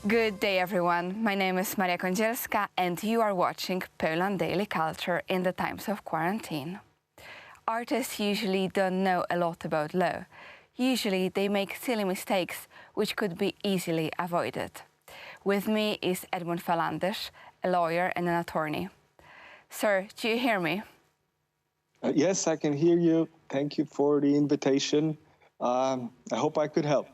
Good day, everyone. My name is Maria Kądzielska, and you are watching Poland Daily Culture in the times of quarantine. Artists usually don't know a lot about law. Usually, they make silly mistakes which could be easily avoided. With me is Edmund Falandysz, a lawyer and an attorney. Sir, do you hear me? Yes, I can hear you. Thank you for the invitation. I hope I could help.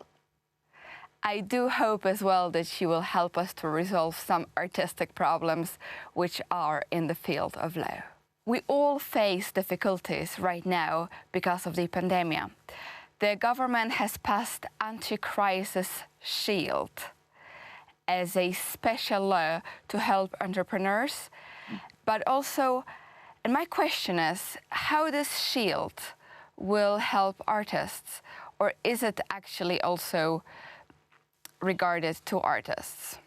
I do hope as well that you will help us to resolve some artistic problems which are in the field of law. We all face difficulties right now because of the pandemic. The government has passed ANTICRISIS shield as a special law to help entrepreneurs, but also, and my question is, how this shield will help artists, or is it actually also regarded to artists?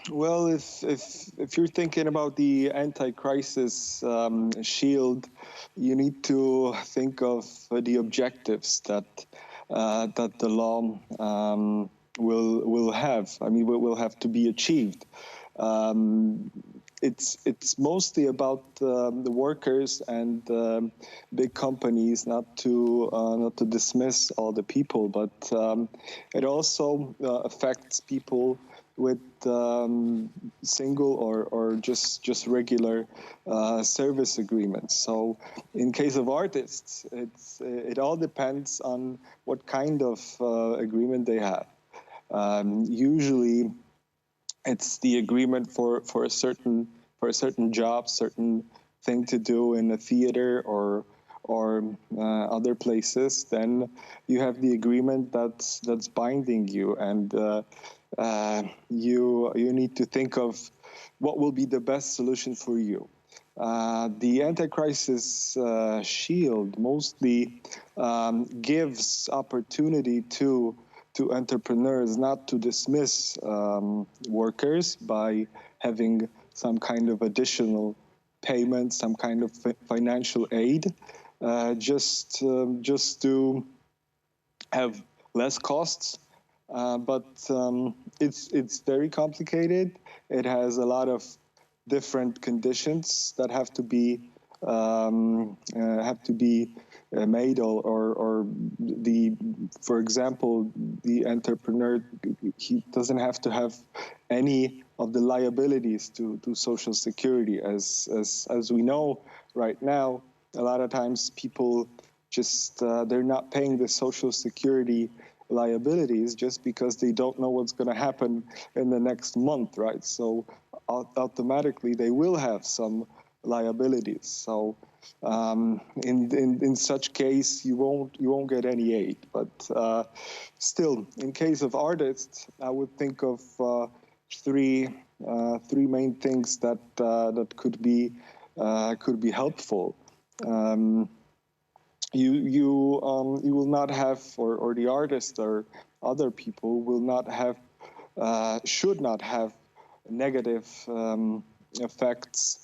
Well, if you're thinking about the anti-crisis shield, you need to think of the objectives that the law will have. I mean, will have to be achieved. It's mostly about the workers and big companies, not to dismiss all the people, but it also affects people with single or just regular service agreements. So in case of artists, it all depends on what kind of agreement they have. Usually it's the agreement for a certain job, certain thing to do in a theater or other places. Then you have the agreement that's binding you, and you need to think of what will be the best solution for you. The anti-crisis shield mostly gives opportunity to entrepreneurs not to dismiss workers by having some kind of additional payment, some kind of financial aid, just to have less costs. But it's very complicated. It has a lot of different conditions that have to be made, or for example, the entrepreneur, he doesn't have to have any of the liabilities to Social Security. As we know right now, a lot of times people just they're not paying the Social Security liabilities just because they don't know what's going to happen in the next month, right? So automatically they will have some liabilities. So in such case, you won't get any aid. But still, in case of artists, I would think of three main things that could be helpful. You will not have, or the artist or other people will not have, should not have negative effects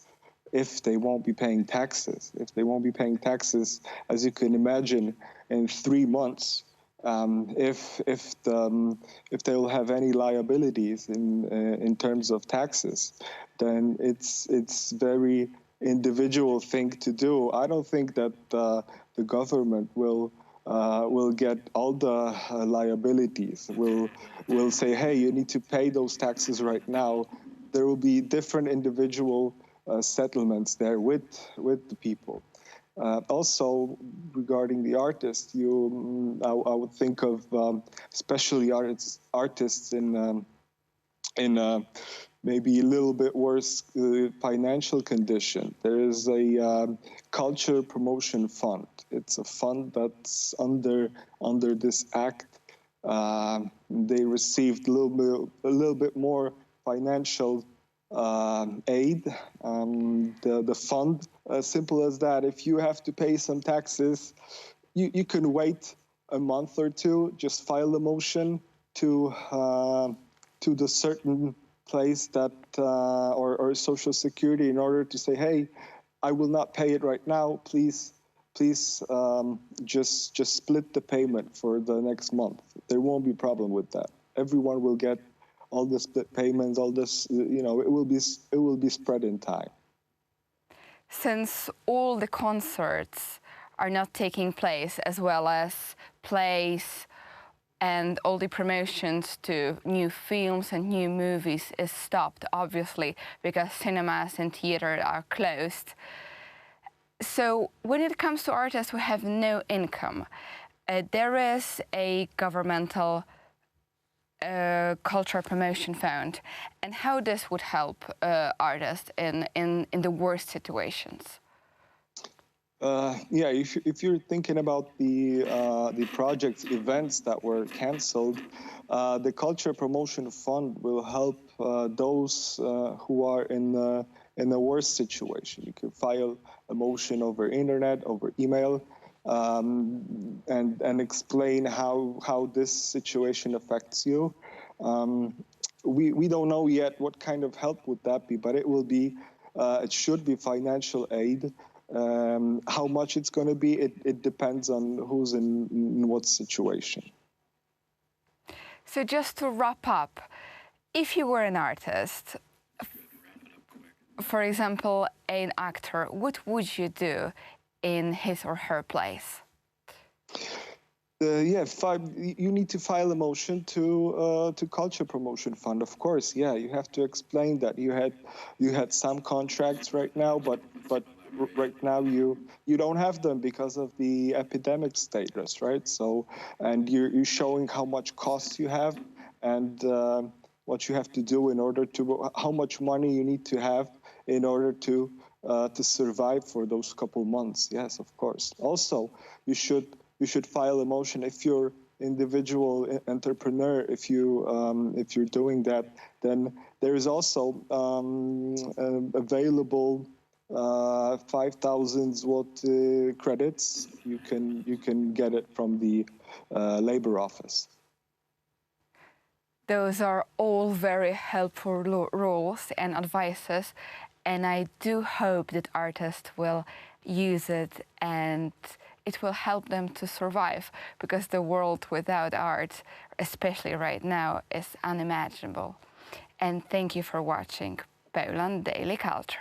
if they won't be paying taxes. If they won't be paying taxes, as you can imagine, in 3 months, if they will have any liabilities in terms of taxes, then it's very individual thing to do. I don't think that the government will get all the liabilities. Will say, hey, you need to pay those taxes right now. There will be different individual settlements there with the people. Also, regarding the artists, I would think of especially artists in maybe a little bit worse financial condition. There is a culture promotion fund. It's a fund that's under this act. They received a little bit more financial aid. The fund, as simple as that. If you have to pay some taxes, you can wait a month or two. Just file a motion to the certain place that or Social Security in order to say, hey, I will not pay it right now. Please just split the payment for the next month. There won't be a problem with that. everyone will get all the split payments, all this, it will be spread in time. Since all the concerts are not taking place, as well as plays and all the promotions to new films and new movies is stopped, obviously, because cinemas and theaters are closed. So when it comes to artists who have no income, there is a governmental culture promotion fund, and how this would help artists in the worst situations. Yeah, if you're thinking about the projects, events that were canceled, the Culture Promotion Fund will help those who are in the worst situation. You can file a motion over internet, over email, and explain how this situation affects you. We don't know yet what kind of help would that be, but it should be financial aid. How much it's going to be, it depends on who's in what situation. So just to wrap up, if you were an artist, for example, an actor, what would you do in his or her place? You need to file a motion to Culture Promotion Fund, of course. Yeah, you have to explain that you had some contracts right now, but right now you don't have them because of the epidemic status, right? So, and you're showing how much costs you have and what you have to do in order to, how much money you need to have in order to survive for those couple months. Yes, of course. Also, you should file a motion if you're individual entrepreneur. If you're doing that, then there is also available 5,000 zloty credits. You can get it from the labor office. Those are all very helpful rules and advices, and I do hope that artists will use it and it will help them to survive, because the world without art, especially right now, is unimaginable. And thank you for watching Poland Daily Culture.